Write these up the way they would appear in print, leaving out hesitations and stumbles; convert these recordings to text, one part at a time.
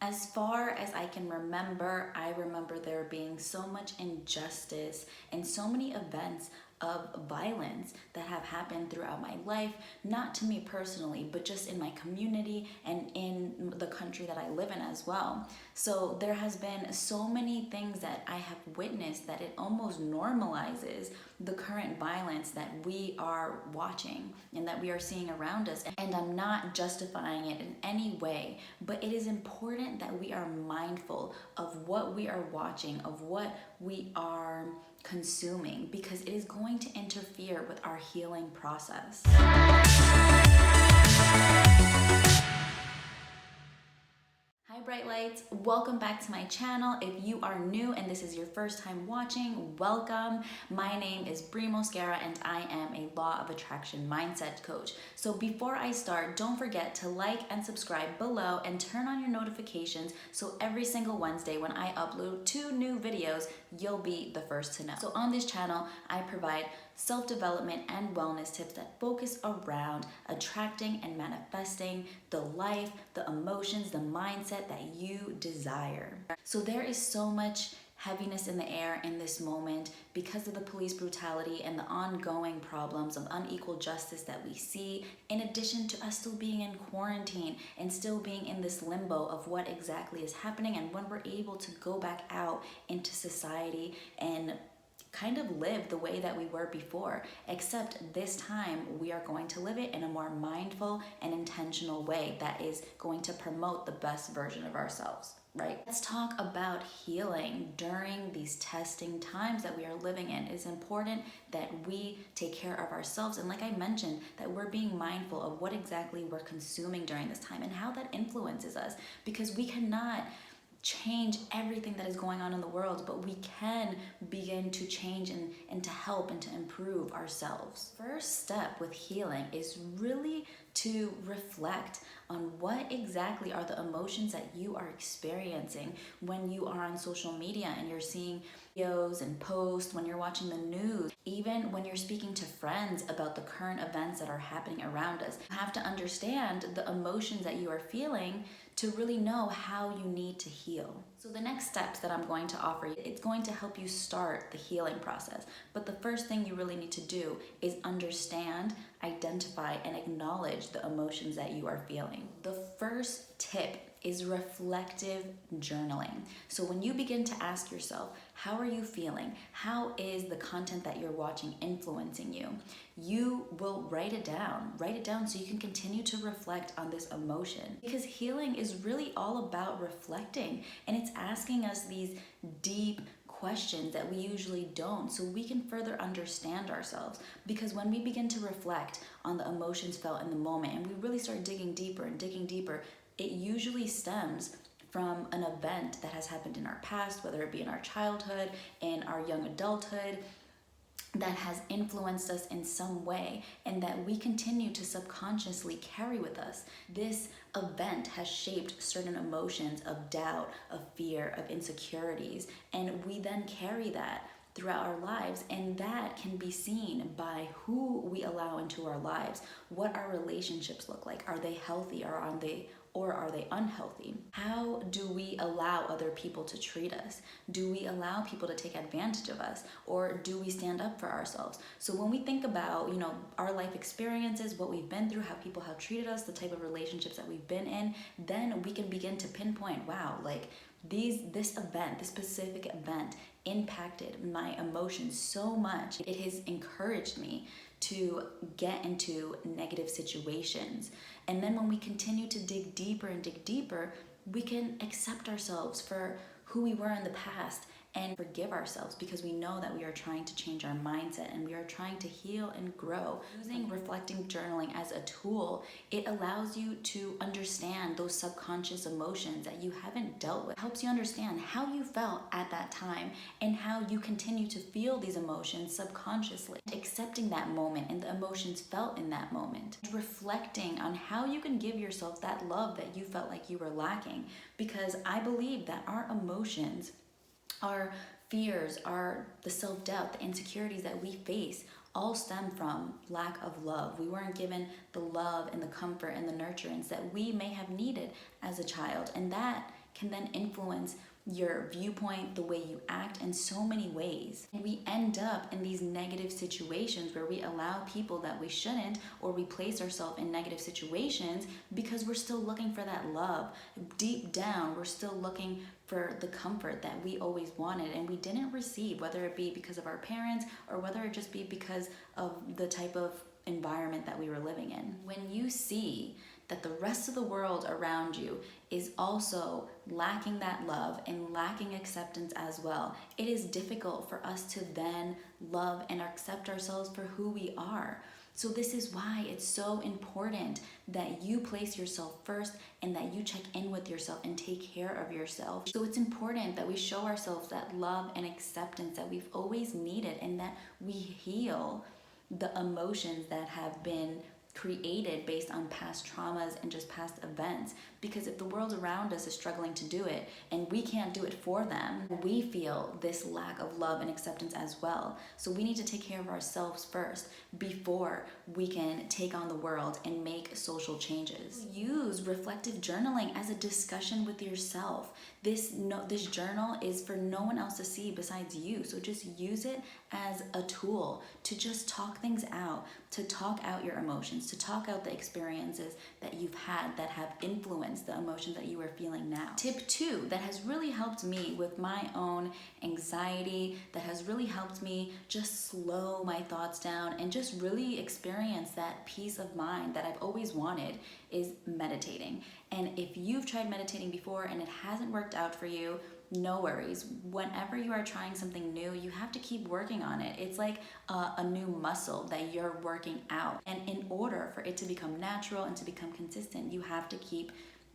As far as I can remember, I remember there being so much injustice and so many events of violence that have happened throughout my life, not to me personally, but just in my community and in the country that I live in as well. So there has been so many things that I have witnessed that it almost normalizes the current violence that we are watching and that we are seeing around us. And I'm not justifying it in any way, but it is important that we are mindful of what we are watching, of what we are consuming, because it is going to interfere with our healing process. Hi Bright Lights, welcome back to my channel. If you are new and this is your first time watching, welcome. My name is Brie Mosquera and I am a Law of Attraction Mindset Coach. So before I start, don't forget to like and subscribe below and turn on your notifications so every single Wednesday when I upload 2 new videos, you'll be the first to know. So on this channel, I provide self-development and wellness tips that focus around attracting and manifesting the life, the emotions, the mindset that you desire. So there is so much heaviness in the air in this moment because of the police brutality and the ongoing problems of unequal justice that we see, in addition to us still being in quarantine and still being in this limbo of what exactly is happening and when we're able to go back out into society and kind of live the way that we were before, except this time we are going to live it in a more mindful and intentional way that is going to promote the best version of ourselves, right? Let's talk about healing during these testing times that we are living in. It is important that we take care of ourselves, and like I mentioned, that we're being mindful of what exactly we're consuming during this time and how that influences us, because we cannot change everything that is going on in the world, but we can begin to change and to help and to improve ourselves. First step with healing is really to reflect on what exactly are the emotions that you are experiencing when you are on social media and you're seeing videos and posts, when you're watching the news, even when you're speaking to friends about the current events that are happening around us. You have to understand the emotions that you are feeling to really know how you need to heal. So the next steps that I'm going to offer you, it's going to help you start the healing process. But the first thing you really need to do is understand, identify, and acknowledge the emotions that you are feeling. The first tip is reflective journaling. So when you begin to ask yourself, how are you feeling? How is the content that you're watching influencing you? You will write it down. Write it down so you can continue to reflect on this emotion. Because healing is really all about reflecting, and it's asking us these deep questions that we usually don't, so we can further understand ourselves. Because when we begin to reflect on the emotions felt in the moment and we really start digging deeper and digging deeper, it usually stems from an event that has happened in our past, whether it be in our childhood, in our young adulthood, that has influenced us in some way and that we continue to subconsciously carry with us. This event has shaped certain emotions of doubt, of fear, of insecurities, and we then carry that throughout our lives, and that can be seen by who we allow into our lives, what our relationships look like. Are they healthy or are they unhealthy? How do we allow other people to treat us? Do we allow people to take advantage of us, or do we stand up for ourselves? So when we think about, our life experiences, what we've been through, how people have treated us, the type of relationships that we've been in, then we can begin to pinpoint, wow, like this specific event impacted my emotions so much. It has encouraged me to get into negative situations. And then when we continue to dig deeper and dig deeper, we can accept ourselves for who we were in the past and forgive ourselves, because we know that we are trying to change our mindset and we are trying to heal and grow. Using reflecting journaling as a tool, it allows you to understand those subconscious emotions that you haven't dealt with. It helps you understand how you felt at that time and how you continue to feel these emotions subconsciously. Accepting that moment and the emotions felt in that moment. Reflecting on how you can give yourself that love that you felt like you were lacking, because I believe that our emotions, our fears, the self-doubt, the insecurities that we face all stem from lack of love. We weren't given the love and the comfort and the nurturance that we may have needed as a child, and that can then influence your viewpoint, the way you act in so many ways. And we end up in these negative situations where we allow people that we shouldn't, or we place ourselves in negative situations because we're still looking for that love. Deep down, we're still looking for the comfort that we always wanted and we didn't receive, whether it be because of our parents or whether it just be because of the type of environment that we were living in. When you see that the rest of the world around you is also lacking that love and lacking acceptance as well, it is difficult for us to then love and accept ourselves for who we are. So this is why it's so important that you place yourself first and that you check in with yourself and take care of yourself. So it's important that we show ourselves that love and acceptance that we've always needed, and that we heal the emotions that have been created based on past traumas and just past events. Because if the world around us is struggling to do it and we can't do it for them, we feel this lack of love and acceptance as well. So we need to take care of ourselves first before we can take on the world and make social changes. Use reflective journaling as a discussion with yourself. This journal is for no one else to see besides you. So just use it as a tool to just talk things out, to talk out your emotions, to talk out the experiences that you've had that have influenced the emotions that you are feeling now. Tip 2 that has really helped me with my own anxiety, that has really helped me just slow my thoughts down and just really experience that peace of mind that I've always wanted, is meditating. And if you've tried meditating before and it hasn't worked out for you, no worries. Whenever you are trying something new, you have to keep working on it. It's like a new muscle that you're working out. And in order for it to become natural and to become consistent, you have to keep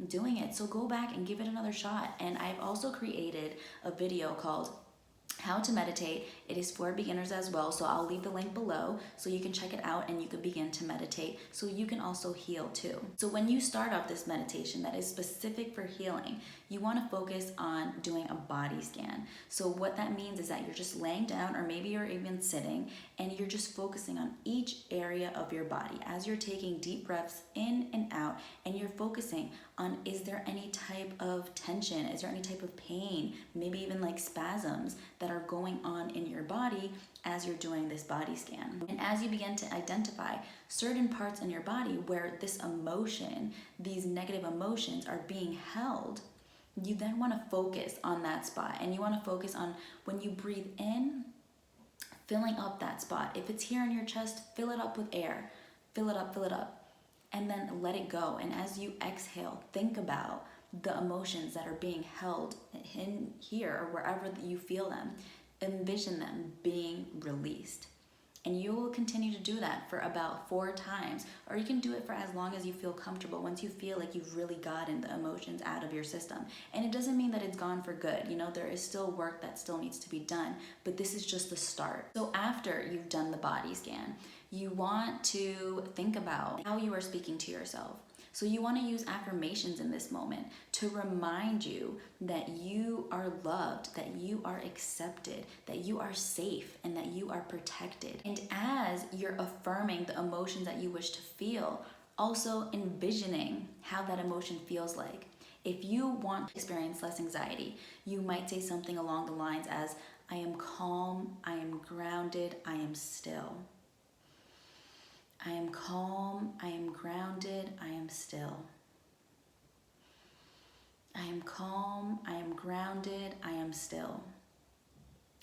doing it. So go back and give it another shot. And I've also created a video called How to Meditate. It is for beginners as well, so I'll leave the link below so you can check it out and you can begin to meditate so you can also heal too. So when you start off this meditation that is specific for healing, you want to focus on doing a body scan. So what that means is that you're just laying down, or maybe you're even sitting, and you're just focusing on each area of your body as you're taking deep breaths in and out, and you're focusing on, is there any type of tension? Is there any type of pain? Maybe even like spasms that are going on in your body as you're doing this body scan. And as you begin to identify certain parts in your body where this emotion, these negative emotions are being held, you then want to focus on that spot. And you want to focus on, when you breathe in, filling up that spot. If it's here in your chest, fill it up with air. Fill it up. And then let it go. And as you exhale, think about the emotions that are being held in here or wherever you feel them. Envision them being released. And you will continue to do that for about 4 times, or you can do it for as long as you feel comfortable, once you feel like you've really gotten the emotions out of your system. And it doesn't mean that it's gone for good. You know, there is still work that still needs to be done, but this is just the start. So after you've done the body scan, you want to think about how you are speaking to yourself. So you want to use affirmations in this moment to remind you that you are loved, that you are accepted, that you are safe, and that you are protected. And as you're affirming the emotions that you wish to feel, also envisioning how that emotion feels like. If you want to experience less anxiety, you might say something along the lines as, I am calm, I am grounded, I am still. I am calm, I am grounded, I am still. I am calm, I am grounded, I am still.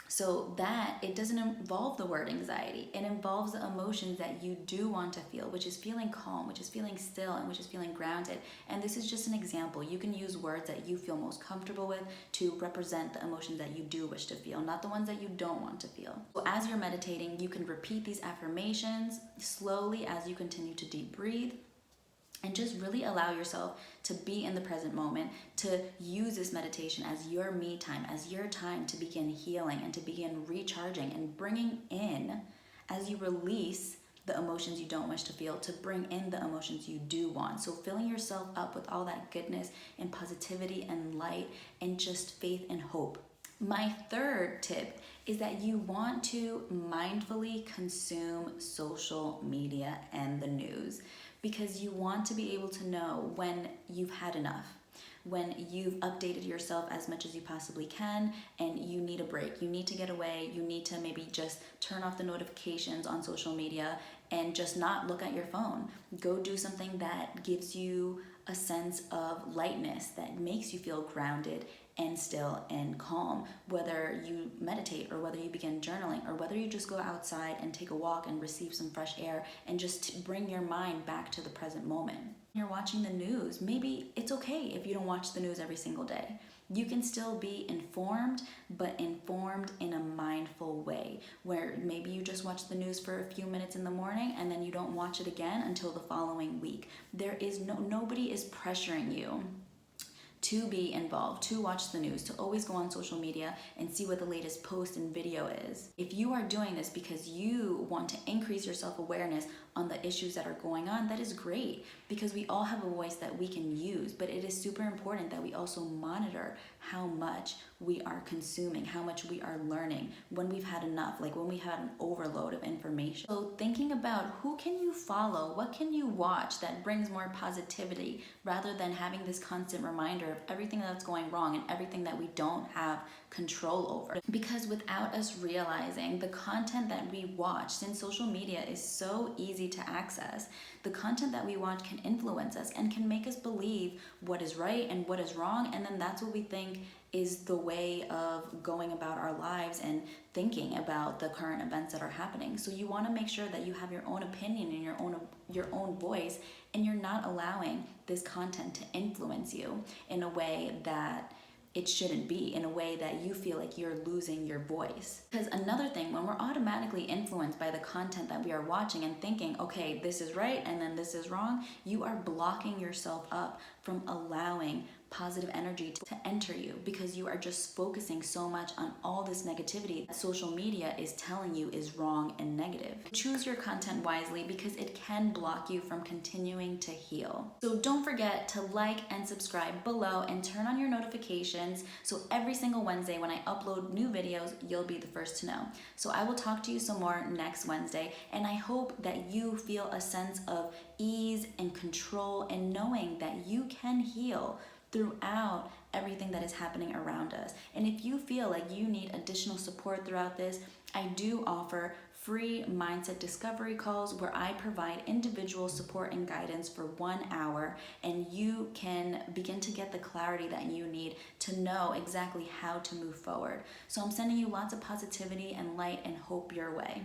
So that, it doesn't involve the word anxiety. It involves the emotions that you do want to feel, which is feeling calm, which is feeling still, and which is feeling grounded. And this is just an example. You can use words that you feel most comfortable with to represent the emotions that you do wish to feel, not the ones that you don't want to feel. So as you're meditating, you can repeat these affirmations slowly as you continue to deep breathe. And just really allow yourself to be in the present moment, to use this meditation as your me time, as your time to begin healing and to begin recharging and bringing in, as you release the emotions you don't wish to feel, to bring in the emotions you do want. So filling yourself up with all that goodness and positivity and light and just faith and hope. My third tip is that you want to mindfully consume social media and the news, because you want to be able to know when you've had enough, when you've updated yourself as much as you possibly can and you need a break. You need to get away. You need to maybe just turn off the notifications on social media and just not look at your phone. Go do something that gives you a sense of lightness, that makes you feel grounded and still and calm, whether you meditate or whether you begin journaling or whether you just go outside and take a walk and receive some fresh air and just bring your mind back to the present moment. You're watching the news. Maybe it's okay if you don't watch the news every single day. You can still be informed, but informed in a mindful way, where maybe you just watch the news for a few minutes in the morning and then you don't watch it again until the following week. Nobody is pressuring you to be involved, to watch the news, to always go on social media and see what the latest post and video is. If you are doing this because you want to increase your self-awareness on the issues that are going on, that is great, because we all have a voice that we can use, but it is super important that we also monitor how much we are consuming, how much we are learning, when we've had enough, like when we had an overload of information. So thinking about who can you follow, what can you watch that brings more positivity, rather than having this constant reminder of everything that's going wrong and everything that we don't have control over. Because without us realizing, the content that we watch, since social media is so easy to access, the content that we watch can influence us and can make us believe what is right and what is wrong, and then that's what we think is the way of going about our lives and thinking about the current events that are happening. So you want to make sure that you have your own opinion and your own voice, and you're not allowing this content to influence you in a way that it shouldn't be, in a way that you feel like you're losing your voice. Because another thing, when we're automatically influenced by the content that we are watching and thinking, okay, this is right and then this is wrong, you are blocking yourself up from allowing positive energy to enter you, because you are just focusing so much on all this negativity that social media is telling you is wrong and negative. Choose your content wisely, because it can block you from continuing to heal. So don't forget to like and subscribe below and turn on your notifications, so every single Wednesday when I upload new videos, you'll be the first to know. So I will talk to you some more next Wednesday, and I hope that you feel a sense of ease and control and knowing that you can heal throughout everything that is happening around us. And if you feel like you need additional support throughout this, I do offer free mindset discovery calls where I provide individual support and guidance for 1 hour, and you can begin to get the clarity that you need to know exactly how to move forward. So I'm sending you lots of positivity and light and hope your way.